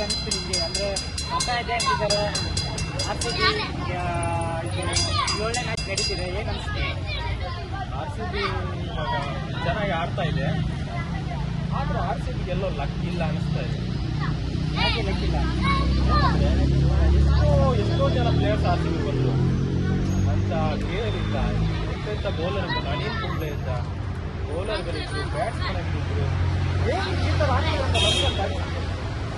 ಹೇಗೆ ಅನಿಸ್ತು ನಿಮಗೆ? ಅಂದರೆ ಮತ ಇದೆ ಅಂತಿದ್ದಾರೆ, RCB 7ನೇ ಮ್ಯಾಚ್ ನಡೀತಿದೆ, ಹೇಗೆ ಅನಿಸ್ತು? RCB ಚೆನ್ನಾಗಿ ಆಡ್ತಾ ಇದೆ, ಆದ್ರೆ RCB ಎಲ್ಲೋ ಲಕ್ ಇಲ್ಲ ಅನಿಸ್ತಾ ಇದೆ. ಯಾಕೆ ಲೆಕ್ಕಿಲ್ಲ? ಎಷ್ಟೋ ಜನ ಪ್ಲೇಯರ್ಸ್ RCB ಬಂದರು ಅಂತ ಕೇಳಿಲ್ಲ. ಎಂತೆಂಥ ಬೌಲರ್ ಇದ್ದರು, ಅನಿಲ್ ಕುಂಬ್ಳೆ ಇದ್ದ, ಬೌಲರ್ಗಳಿದ್ರು, ಬ್ಯಾಟ್ಸ್ಮನ್ಗಳಿದ್ರು. ಏನು ಈ ಥರ ಆಗ್ತದೆ ಅಂತ ನಮಗೆ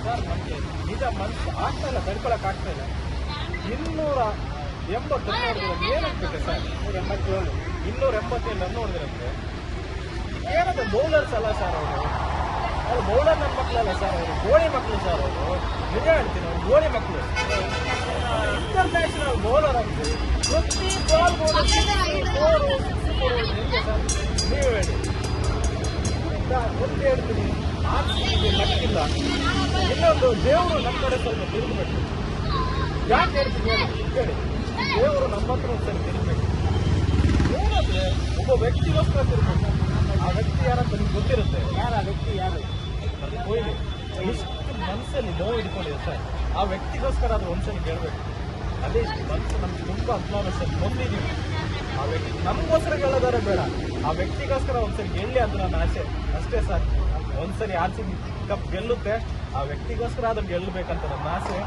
ಸರ್, ನಮಗೆ ನಿಜ ಮನಸ್ಸು ಆಗ್ತಾ ಇಲ್ಲ, ತಡ್ಕೊಳಕ್ಕೆ ಆಗ್ತಾ ಇಲ್ಲ. 280 ರನ್ ಹೊಡೆದಿರೋದು ಏನಾಗ್ತದೆ ಸರ್? 287 ರನ್ ಹೊಡೆದಿರಂತೆ. ಏನಂದ್ರೆ ಬೌಲರ್ಸ್ ಅಲ್ಲ ಸರ್ ಅವರು ಬೌಲರ್ ನನ್ನ ಮಕ್ಕಳಲ್ಲ ಸರ್, ಅವರು ಗೋಳಿ ಮಕ್ಕಳು ಸರ್. ಅವರು ನಿಜ ಹೇಳ್ತೀನಿ, ಅವ್ರು ಗೋಳಿ ಮಕ್ಕಳು. ಇಂಟರ್ನ್ಯಾಷನಲ್ ಬೌಲರ್ ಅಂತ ಪ್ರತಿ ಬಾಲ್ ನೀವು ಹೇಳಿ. ಒಂದು ಹೇಳ್ತೀನಿ, RCB ಲಕ್ಕಿಲ್ಲ. ಇನ್ನೊಂದು, ದೇವರು ನಮ್ಮ ಕಡೆ ಸ್ವಲ್ಪ ತಿರುಗಬೇಕು. ಯಾಕೆ ಹೇಳ್ತೀನಿ ಹೇಳಿ, ದೇವರು ನಮ್ಮ ಹತ್ರ ಒಂದ್ಸರಿ ತಿರುಗಬೇಕು. ಏನಂದ್ರೆ ಒಬ್ಬ ವ್ಯಕ್ತಿಗೋಸ್ಕರ ತಿರುಗಬೇಕು. ಆ ವ್ಯಕ್ತಿ ಯಾರಂತ ನಿಮ್ಗೆ ಗೊತ್ತಿರುತ್ತೆ. ಯಾರು ಆ ವ್ಯಕ್ತಿ? ಯಾರು? ಕೊಹ್ಲಿ ಎಷ್ಟು ಮನಸ್ಸಲ್ಲಿ ನೋವು ಇಟ್ಕೊಂಡಿದೆ ಸರ್, ಆ ವ್ಯಕ್ತಿಗೋಸ್ಕರ ಅದು ಒಂದ್ಸರಿ ಕೇಳಬೇಕು. ಅದೇ ಇಷ್ಟು ಮನಸ್ಸು ನಮ್ಗೆ ತುಂಬ ಅಭಿಮಾನ ಸರ್, ಬಂದಿದ್ದೀವಿ. ಆ ವ್ಯಕ್ತಿ ನಮಗೋಸ್ಕರ ಕೇಳೋದಾರೆ ಬೇಡ, ಆ ವ್ಯಕ್ತಿಗೋಸ್ಕರ ಒಂದ್ಸರಿ ಗೆಲ್ಲಿ ಅಂತ ನನ್ನ ಆಸೆ ಅಷ್ಟೇ ಸರ್. ಒಂದ್ಸರಿ RCB ಕಪ್ ಗೆಲ್ಲುತ್ತೆ, ಆ ವ್ಯಕ್ತಿಗೋಸ್ಕರ ಅದನ್ನು ಗೆಲ್ಲಬೇಕಂತ ನನ್ನ ಆಸೆ.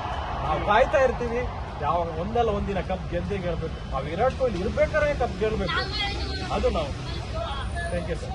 ನಾವು ಕಾಯ್ತಾ ಇರ್ತೀವಿ, ಯಾವ ಒಂದಲ್ಲ ಒಂದಿನ ಕಪ್ ಗೆದ್ದೇ ಗೆಲ್ಬೇಕು. ಆ ವಿರಾಟ್ ಕೊಹ್ಲಿ ಇರ್ಬೇಕಾದ್ರೆ ಕಪ್ ಗೆಲ್ಬೇಕು, ಅದು ನಾವು. Thank you sir.